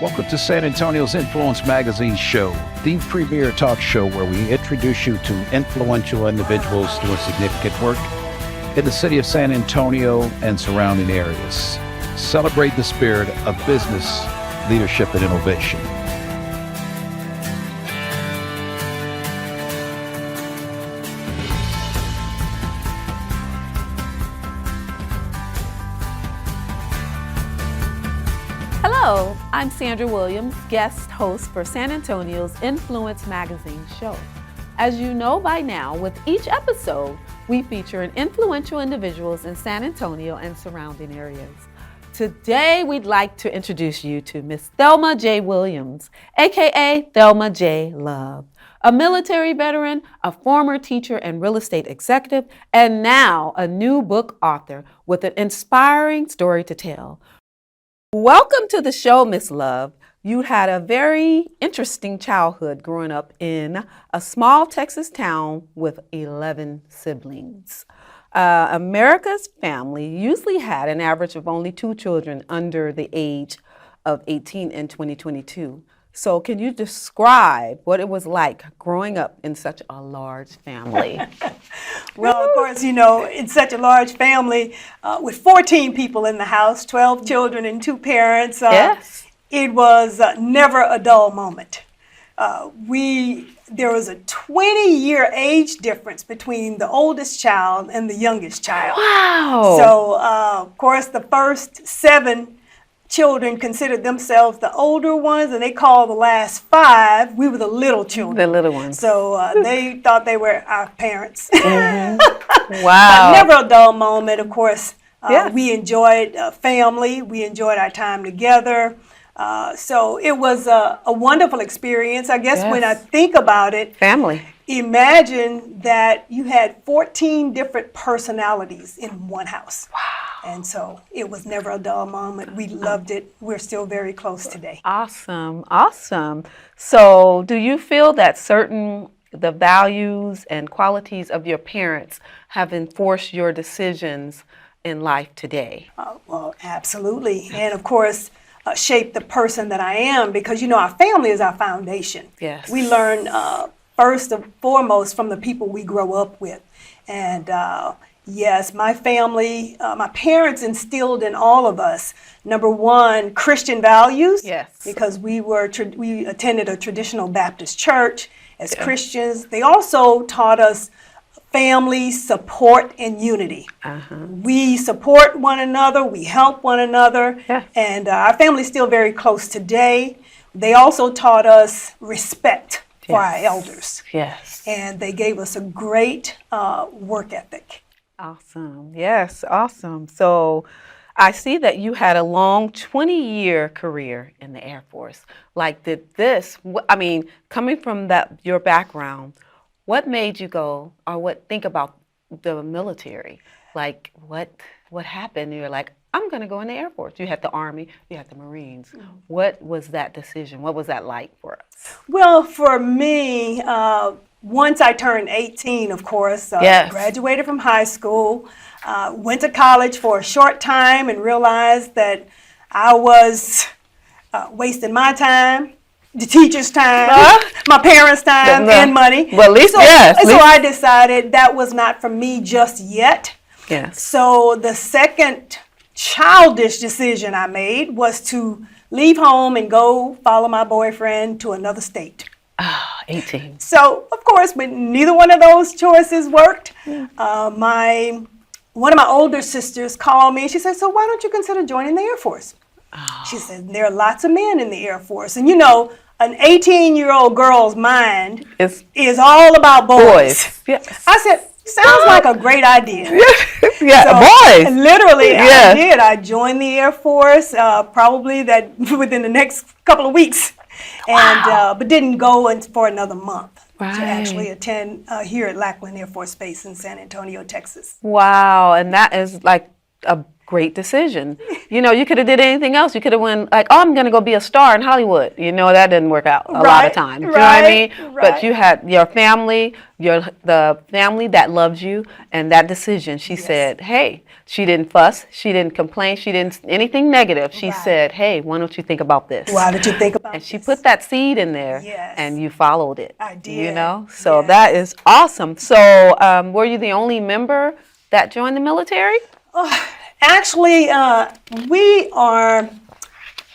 Welcome to San Antonio's Influence Magazine show, the premier talk show where we introduce you to influential individuals doing significant work in the city of San Antonio and surrounding areas. Celebrate the spirit of business, leadership, and innovation. Hello, I'm Sandra Williams, guest host for San Antonio's Influence Magazine show. As you know by now, with each episode, we feature an influential individuals in San Antonio and surrounding areas. Today, we'd like to introduce you to Miss Thelma J. Williams, aka Thelma J. Love, a military veteran, a former teacher and real estate executive, and now a new book author with an inspiring story to tell. Welcome to the show, Miss Love. You had a very interesting childhood growing up in a small Texas town with 11 siblings. America's family usually had an average of only 2 children under the age of 18 in 2022. So can you describe what it was like growing up in such a large family? Well, of course, in such a large family with 14 people in the house, 12 children and 2 parents, Yes. It was never a dull moment. There was a 20-year age difference between the oldest child and the youngest child. Wow. So, of course, the first 7 children considered themselves the older ones, and they called the last 5, we were the little children. The little ones. So they thought they were our parents. Mm-hmm. Wow. But never a dull moment, of course. Yes. We enjoyed family. We enjoyed our time together. So it was a wonderful experience. I guess when I think about it, Family. imagine that you had 14 different personalities in one house. Wow. And so it was never a dull moment. We loved it. We're still very close today. Awesome. Awesome. So do you feel that the values and qualities of your parents have enforced your decisions in life today? Well, absolutely. And of course, shape the person that I am, because our family is our foundation. Yes. We learn first and foremost from the people we grow up with. And yes, my family, my parents instilled in all of us, number one, Christian values. Yes. Because we attended a traditional Baptist church as Christians. They also taught us family support and unity. We support one another, we help one another, and our family's still very close today. They also taught us respect for our elders. Yes. And they gave us a great work ethic. Awesome. Yes, awesome. So I see that you had a long 20-year career in the Air Force. Coming from your background, what made you go, or think about the military? Like, what happened? You're like, I'm going to go in the Air Force. You had the Army, you had the Marines. What was that decision? What was that like for us? Well, for me, once I turned 18, of course, graduated from high school, went to college for a short time and realized that I was wasting my time, the teacher's time, my parents' time, and money. Well, at least, so I decided that was not for me just yet. Yes. So the second childish decision I made was to leave home and go follow my boyfriend to another state. 18. So, of course, but neither one of those choices worked. One of my older sisters called me and she said, so why don't you consider joining the Air Force? She said, there are lots of men in the Air Force. And an 18-year-old girl's mind is all about boys. Yes. I said, sounds like a great idea. Boys. Literally, I did. I joined the Air Force probably within the next couple of weeks, and but didn't go for another month to actually attend here at Lackland Air Force Base in San Antonio, Texas. Wow, and that is a great decision. You know, you could have did anything else. You could have went like, oh, I'm going to go be a star in Hollywood. You know, that didn't work out a lot of times. You know what I mean? But you had your family, the family that loves you, and that decision. She said, hey, she didn't fuss. She didn't complain. She didn't anything negative. She said, hey, why don't you think about this? Why did you think about and this? She put that seed in there, and you followed it. I did. You know? So that is awesome. So were you the only member that joined the military? Actually, we have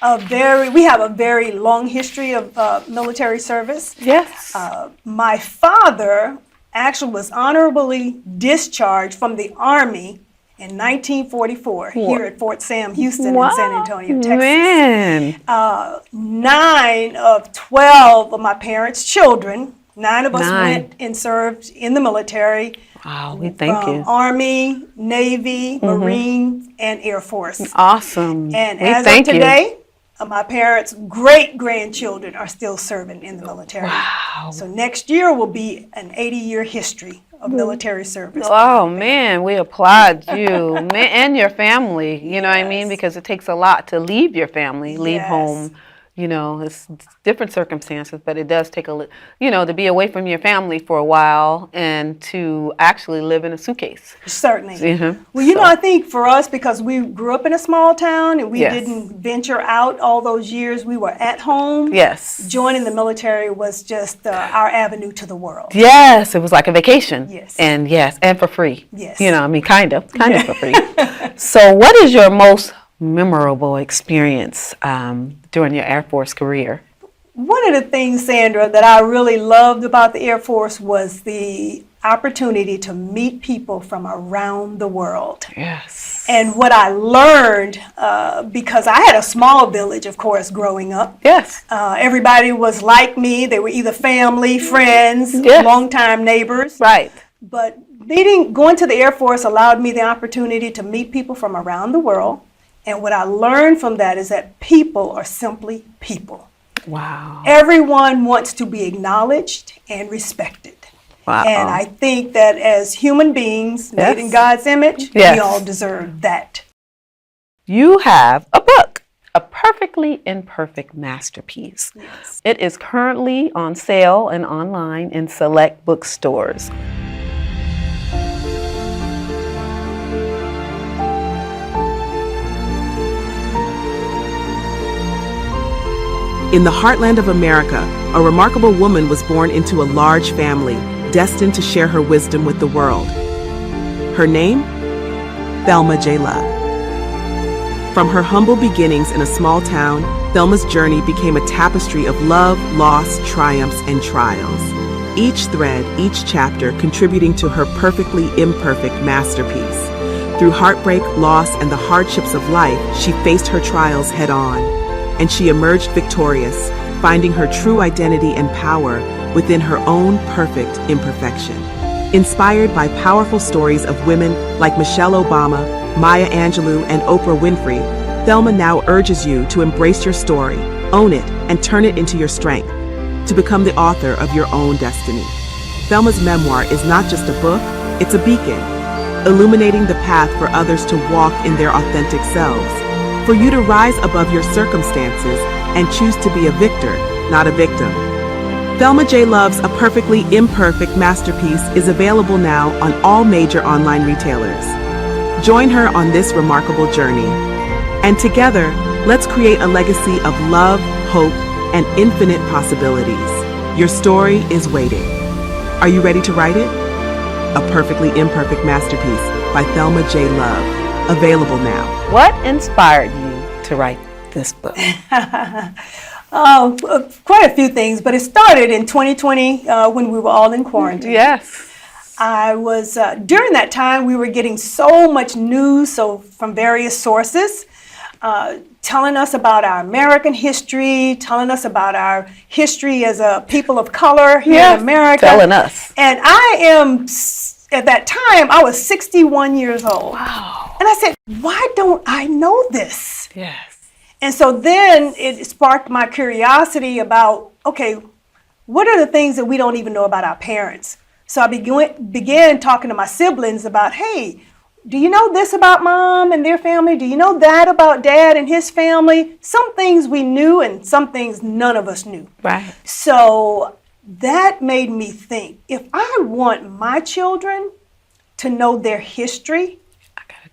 a very long history of military service. Yes. My father actually was honorably discharged from the Army in 1944 here at Fort Sam Houston in San Antonio, Texas. Man. 9 of 12 of my parents' children, 9 of us went and served in the military. Wow, we thank you. Army, Navy, Marines, and Air Force. Awesome. And as of today, my parents' great-grandchildren are still serving in the military. Wow. So next year will be an 80-year history of military service. Oh, man, we applaud you and your family, you know what I mean? Because it takes a lot to leave your family, leave home. You know, it's different circumstances, but it does take to be away from your family for a while and to actually live in a suitcase. Certainly. Well, I think for us, because we grew up in a small town and we didn't venture out all those years, we were at home. Yes. Joining the military was just our avenue to the world. Yes, it was like a vacation. Yes. And for free. Yes. You know, I mean, kind of for free. So what is your most memorable experience during your Air Force career? One of the things, Sandra, that I really loved about the Air Force was the opportunity to meet people from around the world. Yes. And what I learned, because I had a small village, of course, growing up. Yes. Everybody was like me. They were either family, friends, longtime neighbors. Right. But going to the Air Force allowed me the opportunity to meet people from around the world. And what I learned from that is that people are simply people. Wow. Everyone wants to be acknowledged and respected. Wow. And I think that as human beings made in God's image, we all deserve that. You have a book, A Perfectly Imperfect Masterpiece. Yes. It is currently on sale and online in select bookstores. In the heartland of America, a remarkable woman was born into a large family, destined to share her wisdom with the world. Her name? Thelma J. Love. From her humble beginnings in a small town, Thelma's journey became a tapestry of love, loss, triumphs, and trials. Each thread, each chapter contributing to her perfectly imperfect masterpiece. Through heartbreak, loss, and the hardships of life, she faced her trials head on. And she emerged victorious, finding her true identity and power within her own perfect imperfection. Inspired by powerful stories of women like Michelle Obama, Maya Angelou, and Oprah Winfrey, Thelma now urges you to embrace your story, own it, and turn it into your strength, to become the author of your own destiny. Thelma's memoir is not just a book, it's a beacon, illuminating the path for others to walk in their authentic selves. For you to rise above your circumstances and choose to be a victor, not a victim. Thelma J. Love's A Perfectly Imperfect Masterpiece is available now on all major online retailers. Join her on this remarkable journey. And together, let's create a legacy of love, hope, and infinite possibilities. Your story is waiting. Are you ready to write it? A Perfectly Imperfect Masterpiece by Thelma J. Love. Available now. What inspired you to write this book? Quite a few things, but it started in 2020 when we were all in quarantine. Yes. I was, during that time, we were getting so much news from various sources, telling us about our American history, telling us about our history as a people of color here in America. Telling us. And at that time, I was 61 years old. Wow. And I said, why don't I know this? Yes. And so then it sparked my curiosity about, okay, what are the things that we don't even know about our parents? So I began talking to my siblings about, hey, do you know this about mom and their family? Do you know that about dad and his family? Some things we knew and some things none of us knew. Right. So that made me think, if I want my children to know their history,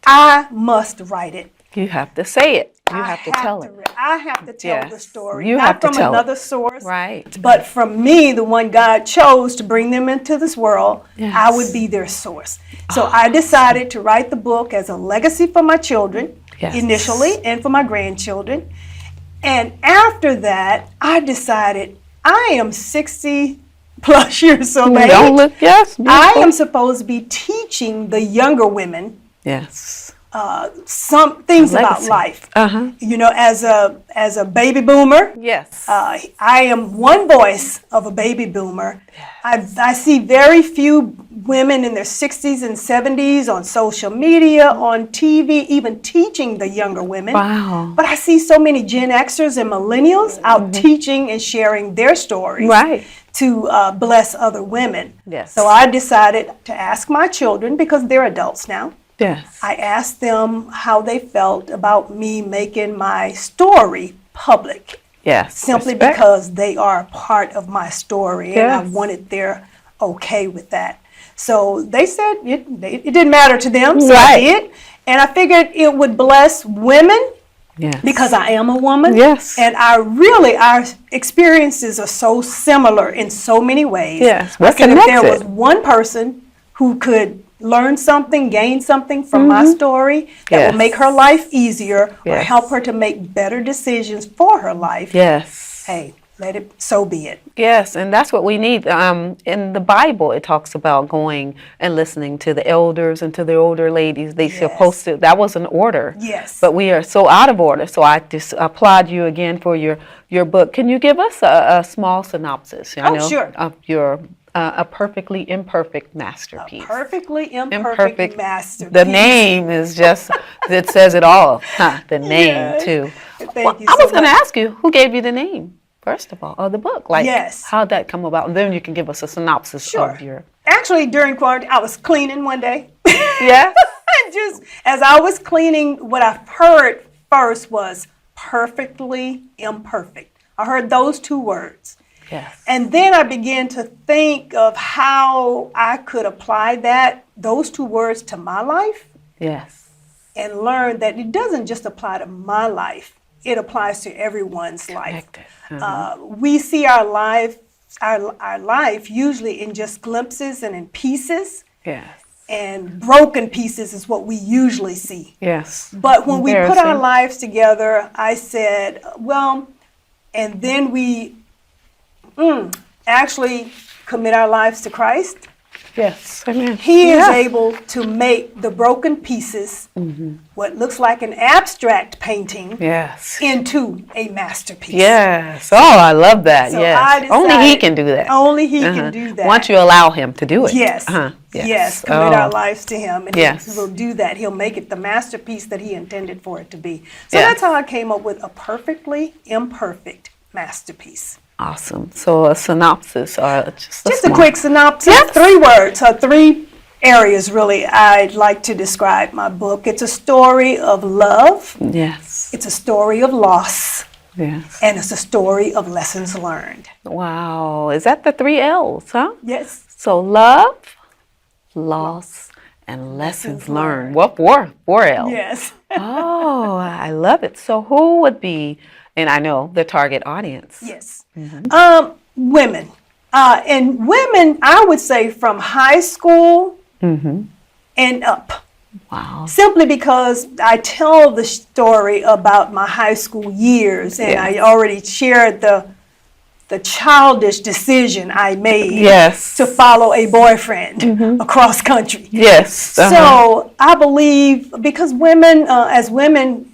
I must write it. You have to say it. You have to tell it. I have to tell the Yes. story. You not have to from tell it. another source. Right. But from me, the one God chose to bring them into this world, Yes. I would be their source. So I decided to write the book as a legacy for my children Yes. initially and for my grandchildren. And after that, I decided I am 60 plus years of You age. don't look, yes. I beautiful. am supposed to be teaching the younger women Yes. some things about Legacy. life. Uh-huh. You know, as a baby boomer, Yes. I am one voice of a baby boomer. I see very few women in their 60s and 70s on social media, on TV, even teaching the younger women. Wow. But I see so many Gen Xers and millennials out teaching and sharing their stories Right. to bless other women. Yes. So I decided to ask my children, because they're adults now, Yes. I asked them how they felt about me making my story public, Yes. simply Respect. because they are part of my story, and I Yes. wanted their okay with that. So they said it didn't matter to them, so I Right. did. And I figured it would bless women Yes. because I am a woman. Yes. And our experiences are so similar in so many ways. Yes. I What said if there connects was it? one person who could learn something, gain something from my story that Yes. will make her life easier or Yes. help her to make better decisions for her life, Yes. hey, so be it. Yes, and that's what we need. In the Bible, it talks about going and listening to the elders and to the older ladies. They supposed to. That was an order. Yes. But we are so out of order. So I just applaud you again for your book. Can you give us a small synopsis? Sure. Of your a perfectly imperfect masterpiece. Perfectly imperfect masterpiece. The name is just, it says it all. Huh, the name, Yes. too. Thank you I so was going to much. ask you, who gave you the name, first of all, of the book? Like, Yes. how'd that come about? And then you can give us a synopsis Sure. of your... Actually, during quarantine, I was cleaning one day. Yeah? Just as I was cleaning, what I heard first was perfectly imperfect. I heard those two words. Yes. And then I began to think of how I could apply those two words to my life, Yes. and learn that it doesn't just apply to my life, it applies to everyone's life. Connected. We see our life usually in just glimpses and in pieces, Yes. and broken pieces is what we usually see. Yes. But when we put our Embarrassing. lives together, I said, well, and then we actually commit our lives to Christ, Yes. Amen. He is Yeah. able to make the broken pieces, what looks like an abstract painting, Yes. into a masterpiece. Yes. Oh, I love that. So yes. I Only he decided- can do that. Only He can do that. Once you allow him to do it. Yes. Uh-huh. Yes. Commit Oh. our lives to Him, and Yes. He will do that. He'll make it the masterpiece that He intended for it to be. So Yes. that's how I came up with a perfectly imperfect masterpiece. Awesome. So a synopsis or just Just a small- quick synopsis. Yes. 3 words, or 3 areas really I'd like to describe my book. It's a story of love, Yes. it's a story of loss, Yes. and it's a story of lessons learned. Wow. Is that the 3 L's, huh? Yes. So love, loss, and lessons learned. What 4 L's? Yes. Oh, I love it. So who would be, and I know the target audience. Yes. Women. And women, I would say from high school and up. Wow. Simply because I tell the story about my high school years, and I already shared the childish decision I made Yes. to follow a boyfriend across country. Yes. Uh-huh. So I believe because women, as women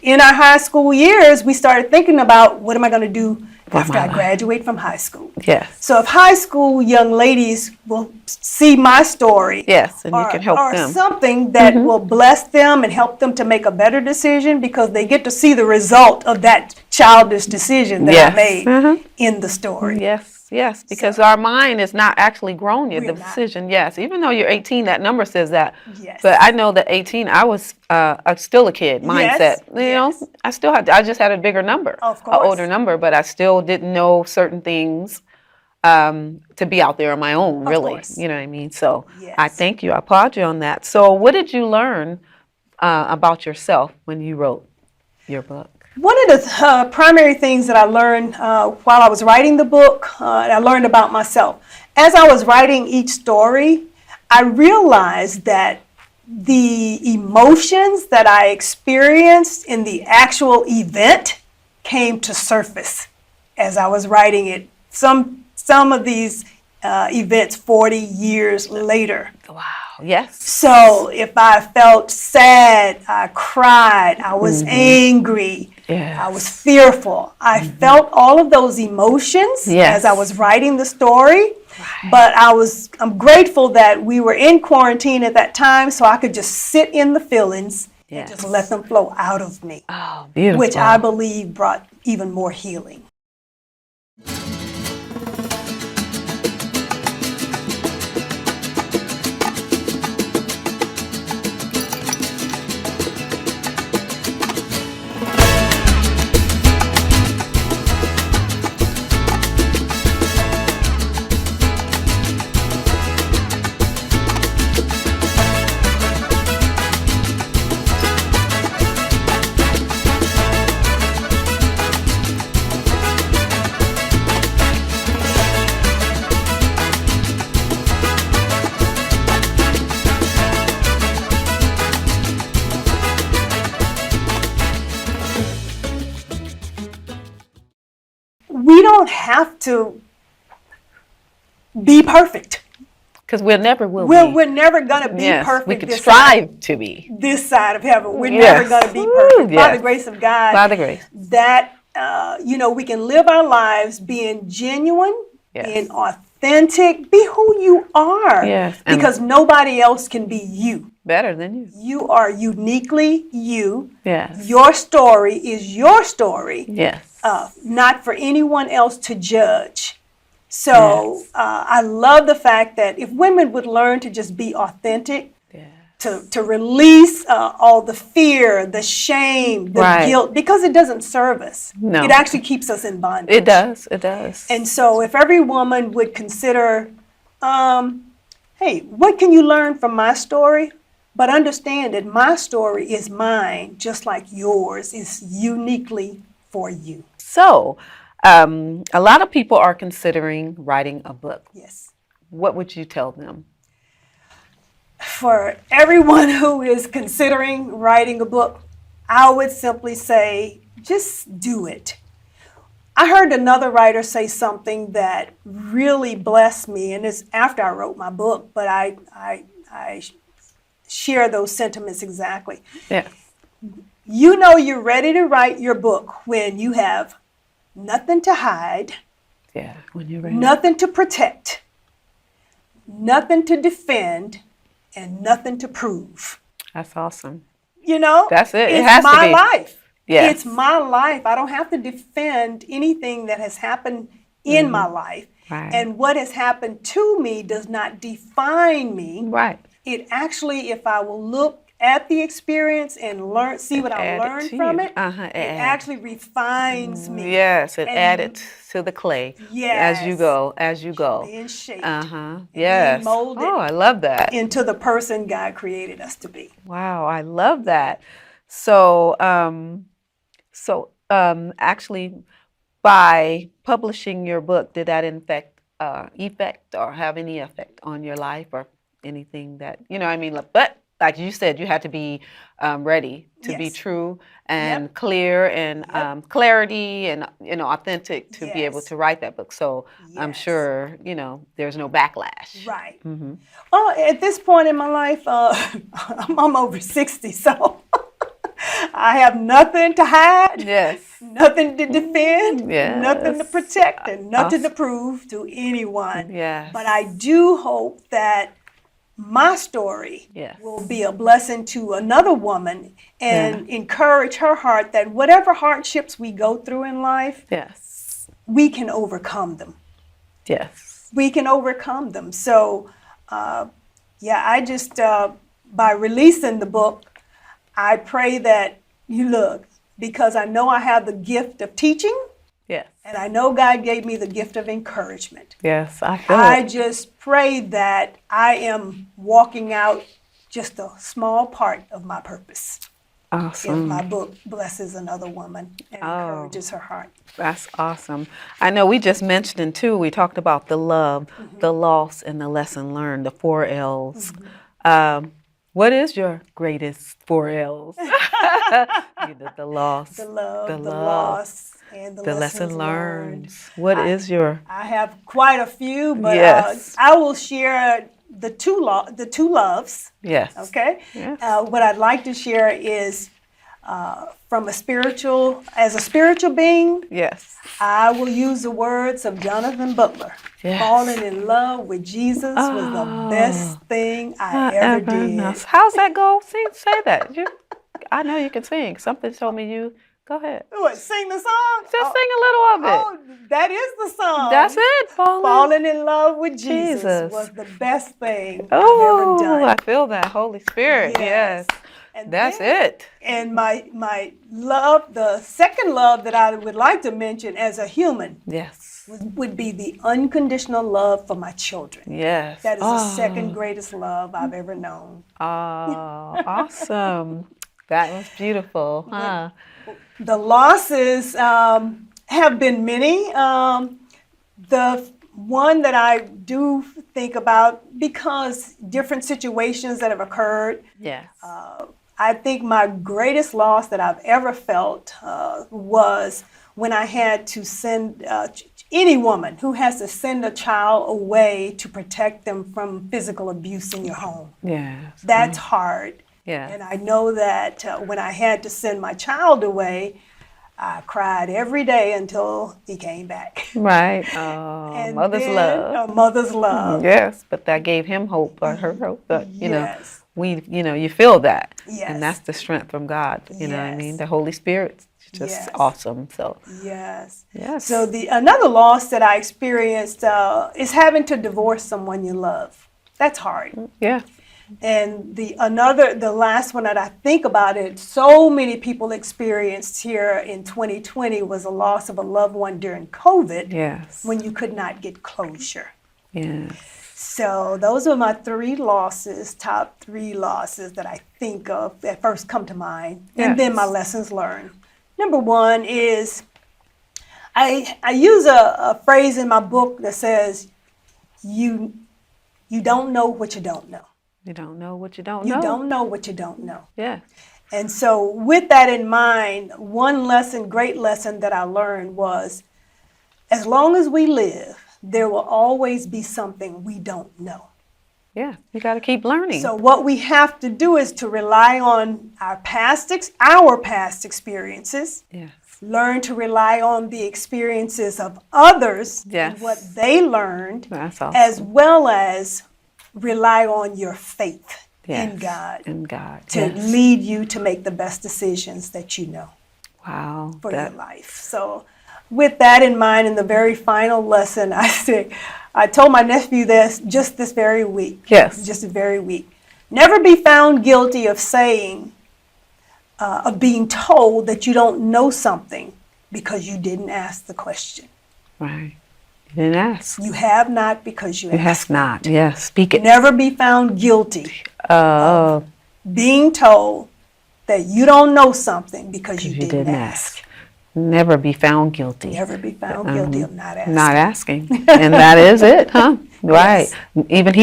in our high school years, we started thinking about what am I going to do after my I life. graduate from high school. Yes. So if high school young ladies will see my story, Yes, and you can help or them. something that will bless them and help them to make a better decision, because they get to see the result of that childish decision that I Yes. made Mhm. in the story. Yes. yes, because our mind is not actually grown yet. We're The not. decision, yes. Even though you're 18, that number says that. Yes. But I know that 18, I was still a kid mindset. Yes. I just had a bigger number, Of an older course. number, but I still didn't know certain things to be out there on my own, Of really. course. You know what I mean? So Yes. I thank you. I applaud you on that. So what did you learn about yourself when you wrote your book? One of the primary things that I learned while I was writing the book, I learned about myself. As I was writing each story, I realized that the emotions that I experienced in the actual event came to surface as I was writing it. Some of these events 40 years later. Wow. Yes. So if I felt sad, I cried, I was angry, Yes. I was fearful. I felt all of those emotions Yes. as I was writing the story. Right. But I'm grateful that we were in quarantine at that time, so I could just sit in the feelings and just let them flow out of me, Oh, beautiful. which I believe brought even more healing. We don't have to be perfect. Because we never will We're never going to be yes, perfect. we could this strive to be. this side of heaven. We're Yes. never going to be Woo, perfect. By yes. the grace of God, By the grace. that we can live our lives being genuine, Yes. being authentic, be who you are. Yes, and- Because nobody else can be you. Better than you. You are uniquely you. Yes. Your story is your story, Yes. not for anyone else to judge. So I love the fact that if women would learn to just be authentic, to release all the fear, the shame, the Right. guilt, because it doesn't serve us. No. It actually keeps us in bondage. It does. It does. And so if every woman would consider, hey, what can you learn from my story? But understand that my story is mine, just like yours is uniquely for you. So, a lot of people are considering writing a book. Yes. What would you tell them? For everyone who is considering writing a book, I would simply say, just do it. I heard another writer say something that really blessed me, and it's after I wrote my book, but I share those sentiments exactly. Yeah. You know you're ready to write your book when you have nothing to hide, Yeah. When you're ready. nothing to protect, nothing to defend, and nothing to prove. That's awesome. You know? That's it. It It's has to my be. life. Yes. It's my life. I don't have to defend anything that has happened in my life. Right. And what has happened to me does not define me. Right. It actually, if I will look at the experience and learn, see what I add it learned to from you. it, It it actually refines me. Yes, it And- added to the clay Yes. as you go. Being shaped Yes. molded. Oh, I love that. into the person God created us to be. Wow, I love that. So, actually, by publishing your book, did that effect or have any effect on your life or anything that I mean? But like you said, you had to be ready to be Yes. true and clear and clarity and authentic to be able Yes. to write that book. So I'm Yes. sure there's no backlash. Right. Well, at this point in my life, I'm over 60, so I have nothing to hide, Yes. nothing to defend, Yes. nothing to protect, and nothing to Awesome. prove to anyone. Yes. But I do hope that my story Yes. will be a blessing to another woman and encourage her heart that whatever hardships we go through in life, Yes. we can overcome them. Yes. we can overcome them. So, I just, by releasing the book, I pray that you look, because I know I have the gift of teaching, Yes. and I know God gave me the gift of encouragement. Yes, I feel I it. just pray that I am walking out just a small part of my purpose. If Awesome. my book blesses another woman and encourages her heart. That's awesome. I know we just mentioned too, we talked about the love, the loss, and the lesson learned, the 4 L's. What is your greatest 4 L's? The loss, The love, the the love, loss, and the the lessons lesson learned. learned. What is your? I have quite a few, but Yes. I will share the two loves. Yes. Okay. Yes. What I'd like to share is as a spiritual being, Yes. I will use the words of Jonathan Butler. Yes. Falling in love with Jesus was the best thing I ever did. How's that go? Say that. I know you can sing. Something told me you. Go ahead. What, sing the song? Just sing a little of it. Oh, that is the song. That's it. Falling in love with Jesus Jesus. was the best thing I've Oh, ever done. I feel that Holy Spirit. Yes. And That's then- it. And my love, the second love that I would like to mention as a human Yes. would be the unconditional love for my children. Yes. That is the second greatest love I've ever known. Oh, awesome. That was beautiful, huh? The losses have been many. The one that I do think about, because different situations that have occurred, Yes. I think my greatest loss that I've ever felt was when I had to send any woman who has to send a child away to protect them from physical abuse in your home. Yes. That's hard. Yes. And I know that when I had to send my child away, I cried every day until he came back. Right. Oh, And mother's then, love. Mother's love. Yes, but that gave him hope or her hope. But you Yes. know, you feel that, Yes. and that's the strength from God. You know what I mean? Yes. The Holy Spirit's just Yes. awesome. So Yes. yes. So another loss that I experienced is having to divorce someone you love. That's hard. yeah. And the last one that I think about it, so many people experienced here in 2020 was a loss of a loved one during COVID Yes. when you could not get closure. Yes. So those are my top 3 losses that I think of that first come to mind. And then my Yes. lessons learned. Number 1 is I use a phrase in my book that says, you don't know what you don't know. You don't know what you don't You know. don't know what you don't know. Yeah. And so with that in mind, one great lesson that I learned was, as long as we live, there will always be something we don't know. Yeah. You got to keep learning. So what we have to do is to rely on our past experiences, yes. learn to rely on the experiences of others Yes. and what they learned, That's awesome. as well as rely on your faith in Yes. God In God. to Yes. lead you to make the best decisions that you know Wow. for your life. So with that in mind, in the very final lesson, I told my nephew this just this very week. Yes. Just this very week. Never be found guilty of being told that you don't know something because you didn't ask the question. Right. You didn't ask. You have not because you You asked. have not. Yes. Speak it. Never be found guilty Oh. being told that you don't know something because you You didn't ask. Never be found guilty. Never be found guilty of not asking. Not asking. And that is it, huh? Right. Even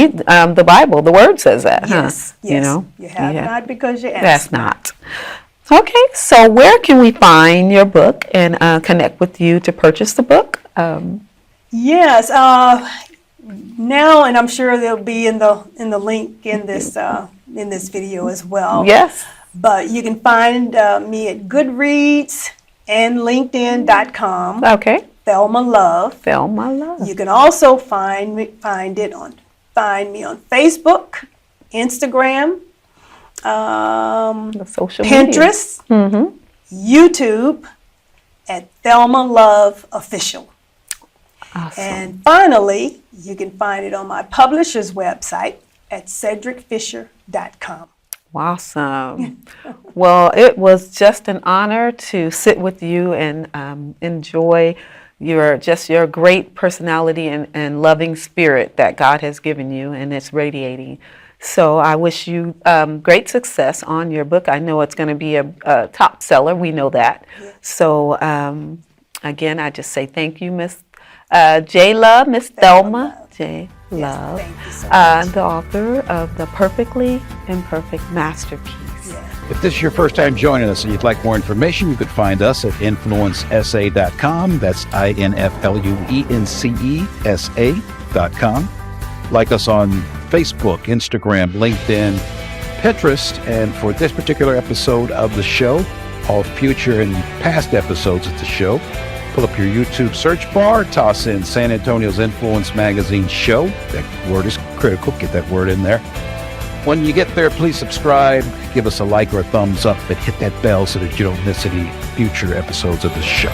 the Bible, the word says that, huh? Yes, yes. You know? You have not because you asked. That's not. Okay, so where can we find your book and connect with you to purchase the book? Yes. Now, and I'm sure they'll be in the link in this video as well. Yes. But you can find me at Goodreads and LinkedIn.com. Okay. Thelma Love. Thelma Love. You can also find me on Facebook, Instagram, The social media. Pinterest, Mm-hmm. YouTube at Thelma Love Official. Awesome. And finally, you can find it on my publisher's website at cedricfisher.com. Awesome. Well, it was just an honor to sit with you and enjoy your great personality and loving spirit that God has given you, and it's radiating. So I wish you great success on your book. I know it's going to be a top seller. We know that. Yes. So again, I just say thank you, Miss J. Love, Miss Thelma J. Love, thank you so much. the author of The Perfectly Imperfect Masterpiece. Yeah. If this is your first time joining us and you'd like more information, you could find us at influencesa.com. That's INFLUENCESA.com. Like us on Facebook, Instagram, LinkedIn, Pinterest. And for this particular episode of the show, all future and past episodes of the show, pull up your YouTube search bar, toss in San Antonio's Influence Magazine Show. That word is critical. Get that word in there. When you get there, please subscribe, give us a like or a thumbs up, and hit that bell so that you don't miss any future episodes of the show.